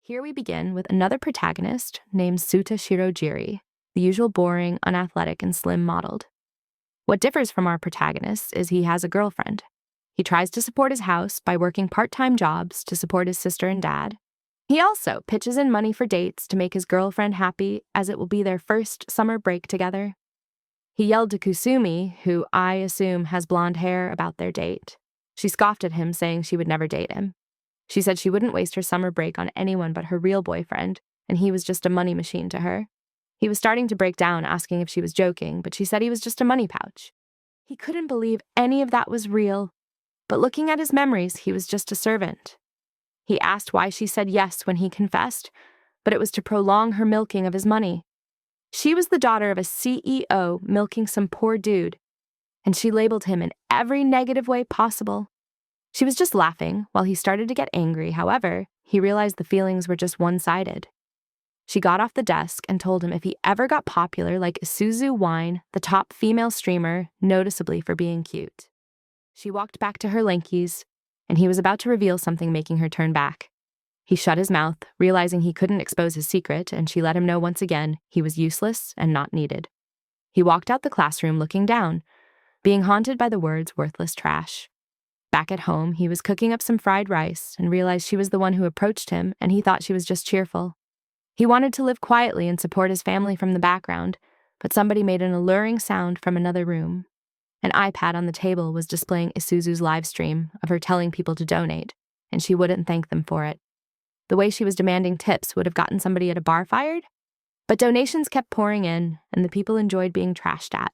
Here we begin with another protagonist named Suta Shirojiri, the usual boring, unathletic, and slim modeled. What differs from our protagonist is he has a girlfriend. He tries to support his house by working part-time jobs to support his sister and dad. He also pitches in money for dates to make his girlfriend happy, as it will be their first summer break together. He yelled to Kusumi, who I assume has blonde hair, about their date. She scoffed at him, saying she would never date him. She said she wouldn't waste her summer break on anyone but her real boyfriend, and he was just a money machine to her. He was starting to break down, asking if she was joking, but she said he was just a money pouch. He couldn't believe any of that was real, but looking at his memories, he was just a servant. He asked why she said yes when he confessed, but it was to prolong her milking of his money. She was the daughter of a CEO milking some poor dude, and she labeled him in every negative way possible. She was just laughing while he started to get angry. However, he realized the feelings were just one-sided. She got off the desk and told him if he ever got popular like Isuzu Wine, the top female streamer, noticeably for being cute. She walked back to her Lankies, and he was about to reveal something, making her turn back. He shut his mouth, realizing he couldn't expose his secret, and she let him know once again he was useless and not needed. He walked out the classroom looking down, being haunted by the words worthless trash. Back at home, he was cooking up some fried rice and realized she was the one who approached him, and he thought she was just cheerful. He wanted to live quietly and support his family from the background, but somebody made an alluring sound from another room. An iPad on the table was displaying Isuzu's live stream of her telling people to donate, and she wouldn't thank them for it. The way she was demanding tips would have gotten somebody at a bar fired, but donations kept pouring in, and the people enjoyed being trashed at.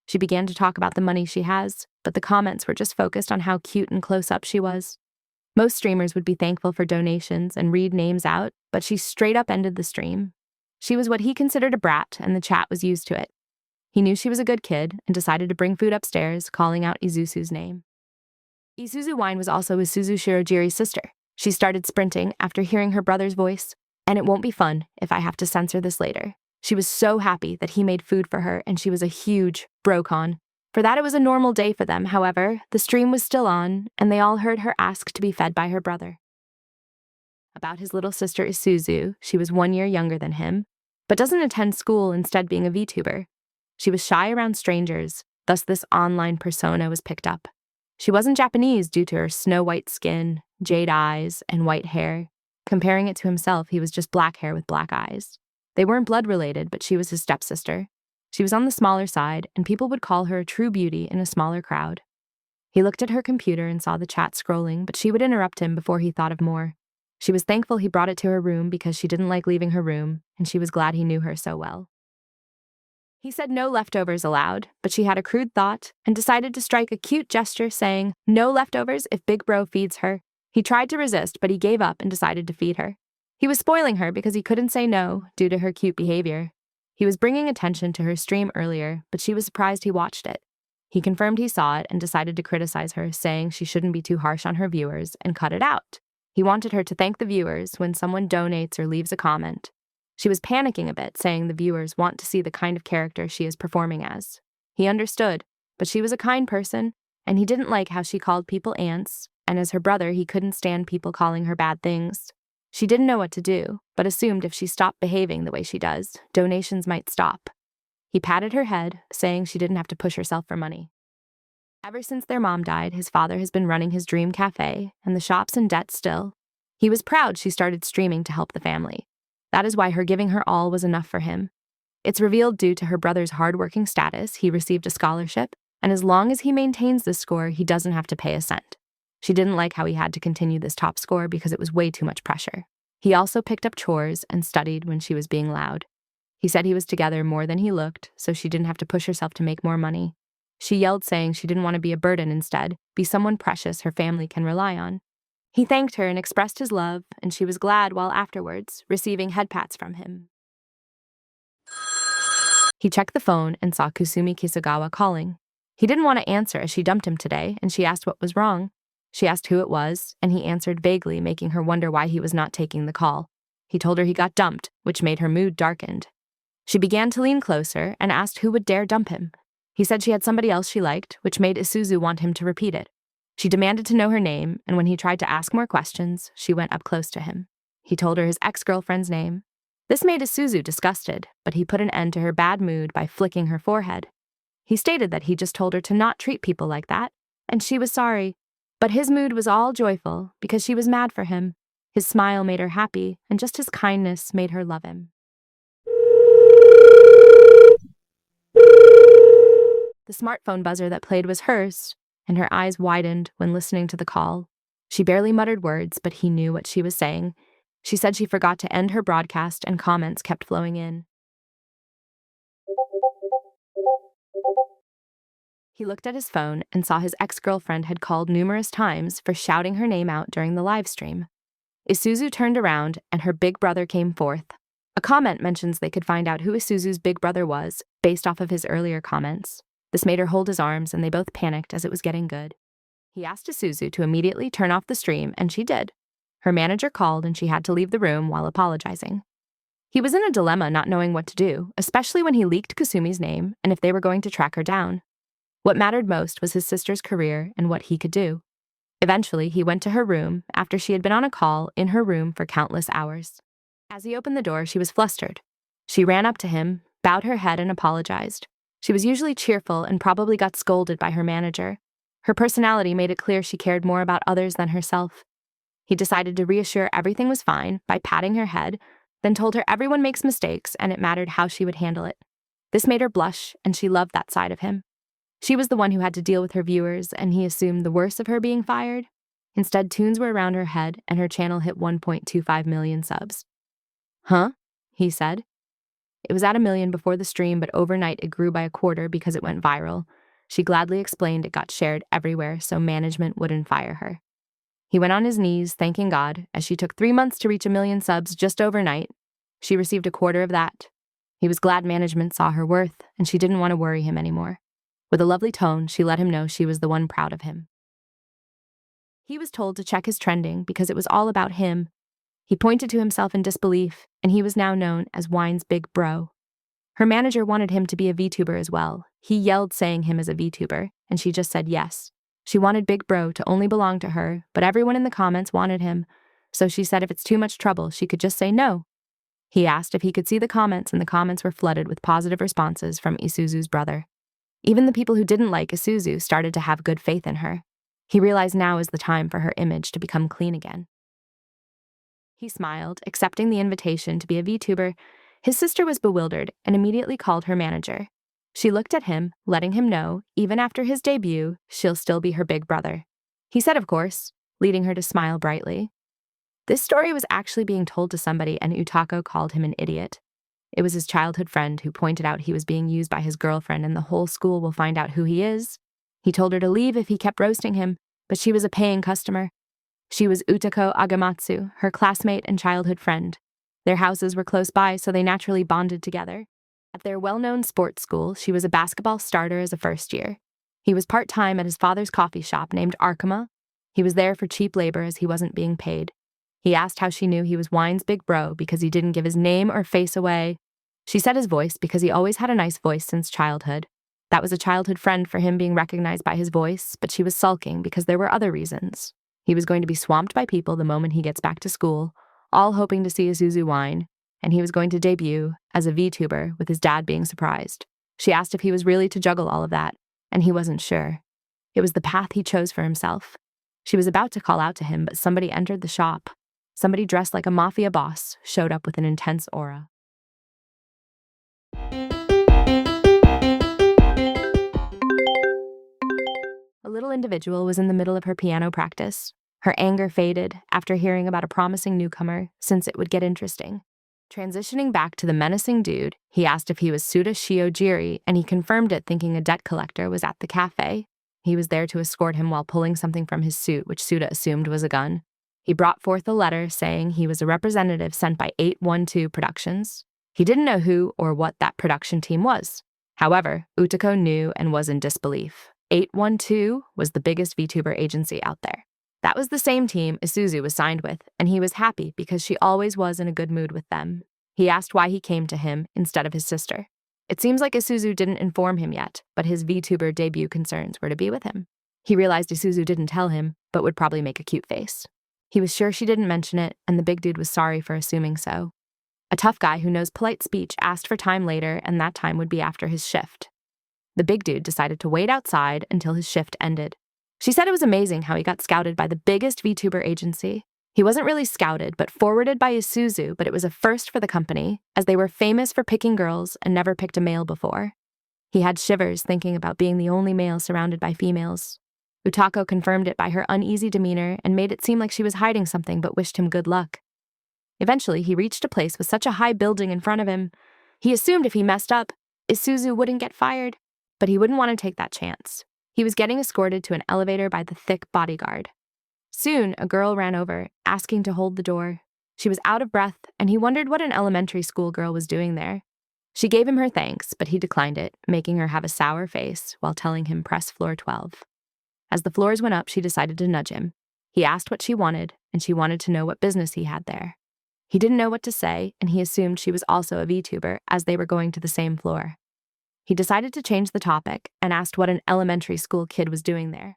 She began to talk about the money she has, but the comments were just focused on how cute and close-up she was. Most streamers would be thankful for donations and read names out, but she straight up ended the stream. She was what he considered a brat, and the chat was used to it. He knew she was a good kid and decided to bring food upstairs, calling out Isuzu's name. Isuzu Wine was also Isuzu Shirojiri's sister. She started sprinting after hearing her brother's voice, and it won't be fun if I have to censor this later. She was so happy that he made food for her, and she was a huge brocon. For that, it was a normal day for them. However, the stream was still on, and they all heard her ask to be fed by her brother. About his little sister Isuzu, she was 1 year younger than him, but doesn't attend school, instead being a VTuber. She was shy around strangers, thus this online persona was picked up. She wasn't Japanese due to her snow-white skin, jade eyes, and white hair. Comparing it to himself, he was just black hair with black eyes. They weren't blood-related, but she was his stepsister. She was on the smaller side, and people would call her a true beauty in a smaller crowd. He looked at her computer and saw the chat scrolling, but she would interrupt him before he thought of more. She was thankful he brought it to her room because she didn't like leaving her room, and she was glad he knew her so well. He said no leftovers allowed, but she had a crude thought and decided to strike a cute gesture saying, "No leftovers if Big Bro feeds her." He tried to resist, but he gave up and decided to feed her. He was spoiling her because he couldn't say no due to her cute behavior. He was bringing attention to her stream earlier, but she was surprised he watched it. He confirmed he saw it and decided to criticize her, saying she shouldn't be too harsh on her viewers and cut it out. He wanted her to thank the viewers when someone donates or leaves a comment. She was panicking a bit, saying the viewers want to see the kind of character she is performing as. He understood, but she was a kind person, and he didn't like how she called people ants, and as her brother, he couldn't stand people calling her bad things. She didn't know what to do, but assumed if she stopped behaving the way she does, donations might stop. He patted her head, saying she didn't have to push herself for money. Ever since their mom died, his father has been running his dream cafe, and the shop's in debt still. He was proud she started streaming to help the family. That is why her giving her all was enough for him. It's revealed due to her brother's hardworking status, he received a scholarship, and as long as he maintains this score, he doesn't have to pay a cent. She didn't like how he had to continue this top score because it was way too much pressure. He also picked up chores and studied when she was being loud. He said he was together more than he looked, so she didn't have to push herself to make more money. She yelled, saying she didn't want to be a burden, instead, be someone precious her family can rely on. He thanked her and expressed his love, and she was glad while afterwards, receiving head pats from him. He checked the phone and saw Kusumi Kisagawa calling. He didn't want to answer as she dumped him today, and she asked what was wrong. She asked who it was, and he answered vaguely, making her wonder why he was not taking the call. He told her he got dumped, which made her mood darkened. She began to lean closer and asked who would dare dump him. He said she had somebody else she liked, which made Isuzu want him to repeat it. She demanded to know her name, and when he tried to ask more questions, she went up close to him. He told her his ex-girlfriend's name. This made Isuzu disgusted, but he put an end to her bad mood by flicking her forehead. He stated that he just told her to not treat people like that, and she was sorry. But his mood was all joyful because she was mad for him. His smile made her happy, and just his kindness made her love him. The smartphone buzzer that played was hers, and her eyes widened when listening to the call. She barely muttered words, but he knew what she was saying. She said she forgot to end her broadcast, and comments kept flowing in. He looked at his phone and saw his ex-girlfriend had called numerous times for shouting her name out during the live stream. Isuzu turned around, and her big brother came forth. A comment mentions they could find out who Isuzu's big brother was, based off of his earlier comments. This made her hold his arms, and they both panicked as it was getting good. He asked Isuzu to immediately turn off the stream, and she did. Her manager called, and she had to leave the room while apologizing. He was in a dilemma not knowing what to do, especially when he leaked Kasumi's name and if they were going to track her down. What mattered most was his sister's career and what he could do. Eventually, he went to her room after she had been on a call in her room for countless hours. As he opened the door, she was flustered. She ran up to him, bowed her head, and apologized. She was usually cheerful and probably got scolded by her manager. Her personality made it clear she cared more about others than herself. He decided to reassure everything was fine by patting her head, then told her everyone makes mistakes and it mattered how she would handle it. This made her blush, and she loved that side of him. She was the one who had to deal with her viewers, and he assumed the worst of her being fired. Instead, tunes were around her head, and her channel hit 1.25 million subs. Huh? He said. It was at 1 million before the stream, but overnight it grew by a quarter because it went viral. She gladly explained it got shared everywhere so management wouldn't fire her. He went on his knees, thanking God, as she took 3 months to reach 1 million subs just overnight. She received a quarter of that. He was glad management saw her worth, and she didn't want to worry him anymore. With a lovely tone, she let him know she was the one proud of him. He was told to check his trending because it was all about him. He pointed to himself in disbelief, and he was now known as Wine's big bro. Her manager wanted him to be a VTuber as well. He yelled saying him as a VTuber, and she just said yes. She wanted Big Bro to only belong to her, but everyone in the comments wanted him, so she said if it's too much trouble, she could just say no. He asked if he could see the comments, and the comments were flooded with positive responses from Isuzu's brother. Even the people who didn't like Isuzu started to have good faith in her. He realized now is the time for her image to become clean again. He smiled, accepting the invitation to be a VTuber. His sister was bewildered and immediately called her manager. She looked at him, letting him know, even after his debut, she'll still be her big brother. He said, of course, leading her to smile brightly. This story was actually being told to somebody, and Utako called him an idiot. It was his childhood friend who pointed out he was being used by his girlfriend and the whole school will find out who he is. He told her to leave if he kept roasting him, but she was a paying customer. She was Utako Agamatsu, her classmate and childhood friend. Their houses were close by, so they naturally bonded together. At their well-known sports school, she was a basketball starter as a first year. He was part-time at his father's coffee shop named Arkema. He was there for cheap labor as he wasn't being paid. He asked how she knew he was Wine's big bro because he didn't give his name or face away. She said his voice because he always had a nice voice since childhood. That was a childhood friend for him being recognized by his voice, but she was sulking because there were other reasons. He was going to be swamped by people the moment he gets back to school, all hoping to see Isuzu Wine, and he was going to debut as a VTuber with his dad being surprised. She asked if he was really to juggle all of that, and he wasn't sure. It was the path he chose for himself. She was about to call out to him, but somebody entered the shop. Somebody dressed like a mafia boss showed up with an intense aura. A little individual was in the middle of her piano practice. Her anger faded after hearing about a promising newcomer, since it would get interesting. Transitioning back to the menacing dude, he asked if he was Suda Shiojiri, and he confirmed it thinking a debt collector was at the cafe. He was there to escort him while pulling something from his suit, which Suda assumed was a gun. He brought forth a letter saying he was a representative sent by 812 Productions. He didn't know who or what that production team was. However, Utako knew and was in disbelief. 812 was the biggest VTuber agency out there. That was the same team Isuzu was signed with, and he was happy because she always was in a good mood with them. He asked why he came to him instead of his sister. It seems like Isuzu didn't inform him yet, but his VTuber debut concerns were to be with him. He realized Isuzu didn't tell him, but would probably make a cute face. He was sure she didn't mention it, and the big dude was sorry for assuming so. A tough guy who knows polite speech asked for time later, and that time would be after his shift. The big dude decided to wait outside until his shift ended. She said it was amazing how he got scouted by the biggest VTuber agency. He wasn't really scouted, but forwarded by Isuzu, but it was a first for the company, as they were famous for picking girls and never picked a male before. He had shivers thinking about being the only male surrounded by females. Utako confirmed it by her uneasy demeanor and made it seem like she was hiding something but wished him good luck. Eventually, he reached a place with such a high building in front of him. He assumed if he messed up, Isuzu wouldn't get fired, but he wouldn't want to take that chance. He was getting escorted to an elevator by the thick bodyguard. Soon, a girl ran over, asking to hold the door. She was out of breath, and he wondered what an elementary school girl was doing there. She gave him her thanks, but he declined it, making her have a sour face while telling him press floor 12. As the floors went up, she decided to nudge him. He asked what she wanted, and she wanted to know what business he had there. He didn't know what to say, and he assumed she was also a VTuber, as they were going to the same floor. He decided to change the topic and asked what an elementary school kid was doing there.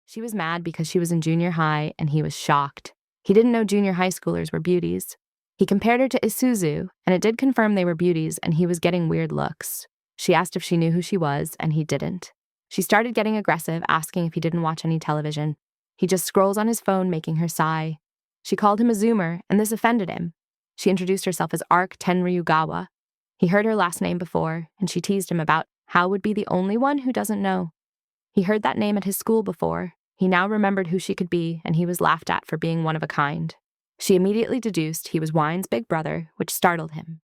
She was mad because she was in junior high, and he was shocked. He didn't know junior high schoolers were beauties. He compared her to Isuzu, and it did confirm they were beauties, and he was getting weird looks. She asked if she knew who she was, and he didn't. She started getting aggressive, asking if he didn't watch any television. He just scrolls on his phone, making her sigh. She called him a Zoomer, and this offended him. She introduced herself as Arc Tenryugawa. He heard her last name before, and she teased him about how would be the only one who doesn't know. He heard that name at his school before. He now remembered who she could be, and he was laughed at for being one of a kind. She immediately deduced he was Wine's big brother, which startled him.